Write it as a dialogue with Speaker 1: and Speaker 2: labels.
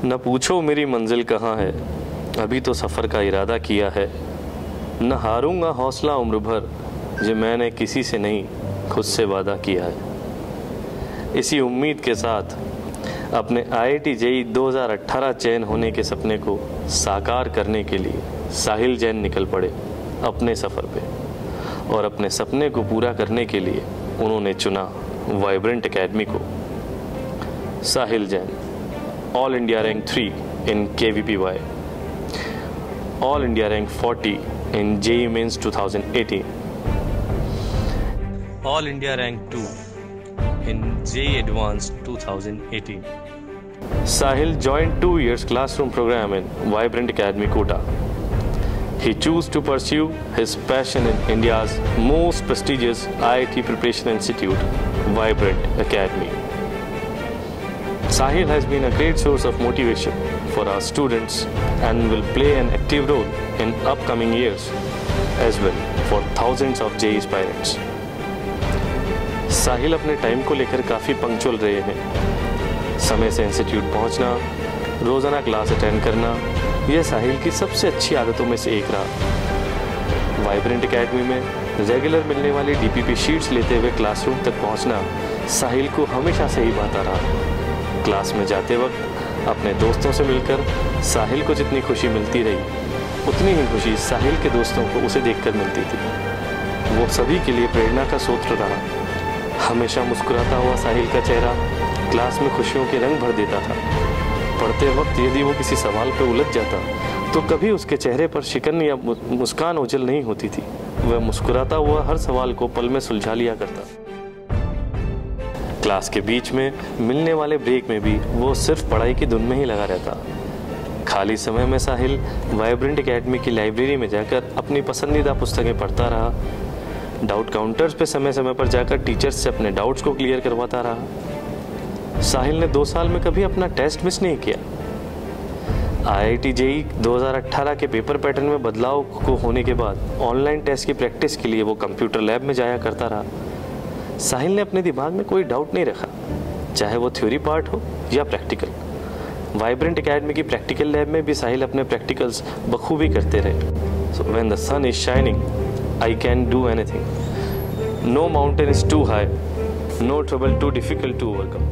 Speaker 1: न पूछो मेरी मंजिल कहाँ है, अभी तो सफ़र का इरादा किया है। न हारूंगा हौसला उम्र भर, जो मैंने किसी से नहीं खुद से वादा किया है। इसी उम्मीद के साथ अपने IIT JEE 2018 चयन होने के सपने को साकार करने के लिए साहिल जैन निकल पड़े अपने सफ़र पे, और अपने सपने को पूरा करने के लिए उन्होंने चुना वाइब्रेंट एकेडमी को। Sahil Jain, all India rank 3 in KVPY, all India rank 40 in JEE Mains 2018, all India rank 2 in JEE Advanced 2018. Sahil joined 2 years classroom program in Vibrant Academy Kota. He chose to pursue his passion in India's most prestigious IIT preparation institute, Vibrant Academy. Sahil has been a great source of motivation for our students and will play an active role in upcoming years as well for thousands of JEE aspirants. साहिल अपने time को लेकर काफ़ी punctual रहे हैं। समय से institute पहुंचना, रोज़ाना क्लास अटेंड करना, यह साहिल की सबसे अच्छी आदतों में से एक रहा। वाइब्रेंट एकेडमी में रेगुलर मिलने वाली DPP शीट्स लेते हुए क्लासरूम तक पहुंचना साहिल को हमेशा से ही भाता रहा। क्लास में जाते वक्त अपने दोस्तों से मिलकर साहिल को जितनी खुशी मिलती रही, उतनी ही खुशी साहिल के दोस्तों को उसे देखकर मिलती थी। वो सभी के लिए प्रेरणा का स्रोत रहा। हमेशा मुस्कुराता हुआ साहिल का चेहरा क्लास में खुशियों के रंग भर देता था। पढ़ते वक्त यदि वो किसी सवाल पर उलझ जाता तो कभी उसके चेहरे पर शिकन या मुस्कान ओझल नहीं होती थी। वह मुस्कुराता हुआ हर सवाल को पल में सुलझा लिया करता। क्लास के बीच में मिलने वाले ब्रेक में भी वो सिर्फ पढ़ाई की धुन में ही लगा रहता। खाली समय में साहिल वाइब्रेंट एकेडमी की लाइब्रेरी में जाकर अपनी पसंदीदा पुस्तकें पढ़ता रहा। डाउट काउंटर्स पे समय समय पर जाकर टीचर्स से अपने डाउट्स को क्लियर करवाता रहा। साहिल ने 2 साल में कभी अपना टेस्ट मिस नहीं किया। IIT JEE 2018 के पेपर पैटर्न में बदलाव को होने के बाद ऑनलाइन टेस्ट की प्रैक्टिस के लिए वो कंप्यूटर लैब में जाया करता रहा। साहिल ने अपने दिमाग में कोई डाउट नहीं रखा, चाहे वो थ्योरी पार्ट हो या प्रैक्टिकल। वाइब्रेंट एकेडमी की प्रैक्टिकल लैब में भी साहिल अपने प्रैक्टिकल्स बखूबी करते रहे। So when the sun is shining, I can do anything. No mountain is too high, no trouble too difficult to overcome.